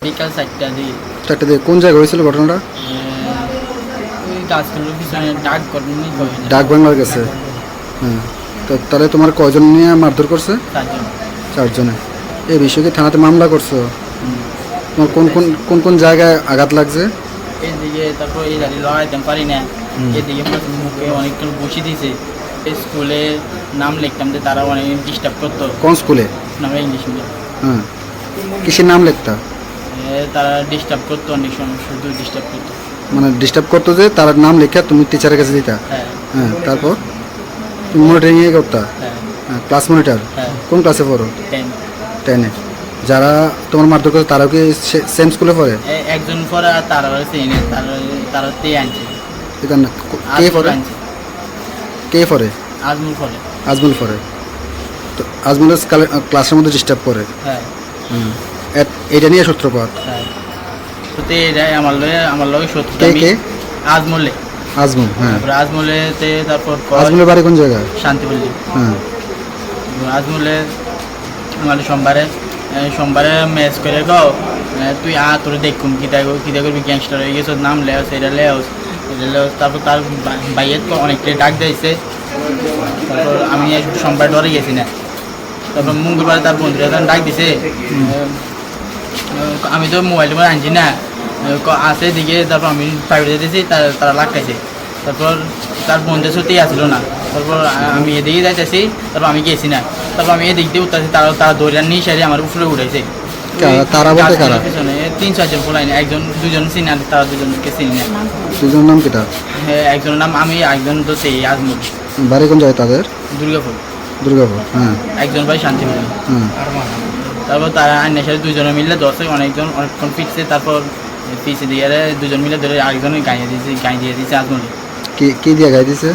বিকাল 4টা দিয়ে। 4টা দিয়ে কোন জায়গায় হয়েছিল ঘটনাটা? ওই গাছগুলোর পিছনে ডাক করেনি ডাক বাংলার কাছে। হ্যাঁ, তো তাহলে তোমার কয়জন নিয়ে মারধর করছে? 4জন। 4জনে। এই বিষয়ে কি থানাতে মামলা করছো? তোমার কোন কোন কোন কোন জায়গায় আঘাত লাগছে? এদিকে তারপর এই দাঁড়িয়ে লড়াইতে পারি না, এদিকে মুখে অনেকক্ষণ বসে দিয়েছে। স্কুলে নাম লিখতাম যে তারা অনেক ডিস্টার্ব করতো। কোন স্কুলে? আমরা ইংলিশ মিডিয়াম। হ্যাঁ, কিসের নাম লিখতা? তারা ডিস্টার্ব করতো, অনেক সময় শুধু ডিস্টার্ব করতো। মানে ডিস্টার্ব করতো যে তার নাম লেখা তুমি টিচারের কাছে দিতা? হ্যাঁ। হ্যাঁ, তারপর তুমি মনিটরিং করতা? হ্যাঁ। হ্যাঁ, ক্লাস মনিটর। হ্যাঁ। কোন ক্লাসে পড়ো? 10। 10-এ। যারা তোমার মারধর করছে তারাও কি সেম স্কুলে পড়ে? একজন পরে আর তারা চেনে, তারা আনছে। এটা না, কে পড়ে? কে পড়ে? আজমুল পরে। আজমল পড়ে। তো আজমলের ক্লাসের মধ্যে ডিস্টার্ব করে। হ্যাঁ। এটা নিয়ে সূত্রপাত। হ্যাঁ, সত্যি এটাই আমার লগে সত্যি। কে কে? আজমলে। আজমল। হ্যাঁ, আজমলেতে তারপর আজমলের বাড়ি কোন জায়গায়? শান্তিপল্লী। হ্যাঁ, আজমলে মানে সোমবারে ম্যাচ করে গাও, তুই তোর দেখুন কিতা করবি, গ্যাংস্টার হয়ে গেছ, নাম লেওস, এটা লেওস। তারপর তার বাইয়ের অনেকটাই ডাক দিয়েছে। তারপর আমি সোমবার ডরে গেছি না। তারপর মঙ্গলবারে তার বন্ধুরা তখন ডাক দিছে। আমি তো মোবাইল করে আনছি না, আছে দিকে। তারপর আমি প্রাইভেটে দিয়েছি, তারা লাগাইছে। তারপর তার বন্ধুদের সত্যি আসলো না। তারপর আমি এদিকে যাইতেছি, তারপর আমি গেছি না। তারপর আমি এদিক দিয়ে উঠতেছি, তারা দৌড়ান নিয়ে সারি আমার উপরে উঠেছে। তারা বলতে কারা? পিছনে 3-4জন পোলাই না, দুজন চিনি, আর তারা দুজনকে চিনি না। দুজনের নাম কিটা? একজনের নাম আমি, একজন তো সেই আজমল। বাড়ি কোন জায়গায় তাদের? দুর্গাপুর। দুর্গাপুর। হ্যাঁ। একজন ভাই শান্তিপুর। হ্যাঁ। তারপর তারা আইনের সাথে দুজনে মিলে অনেকক্ষণ ফিরছে। তারপর পিছিয়ে দিয়ে দুজন মিলে ধরে আরেকজনে গাইয়ে দিয়ে দিয়েছে আজমলে। কি দিয়ে গাই দিছে?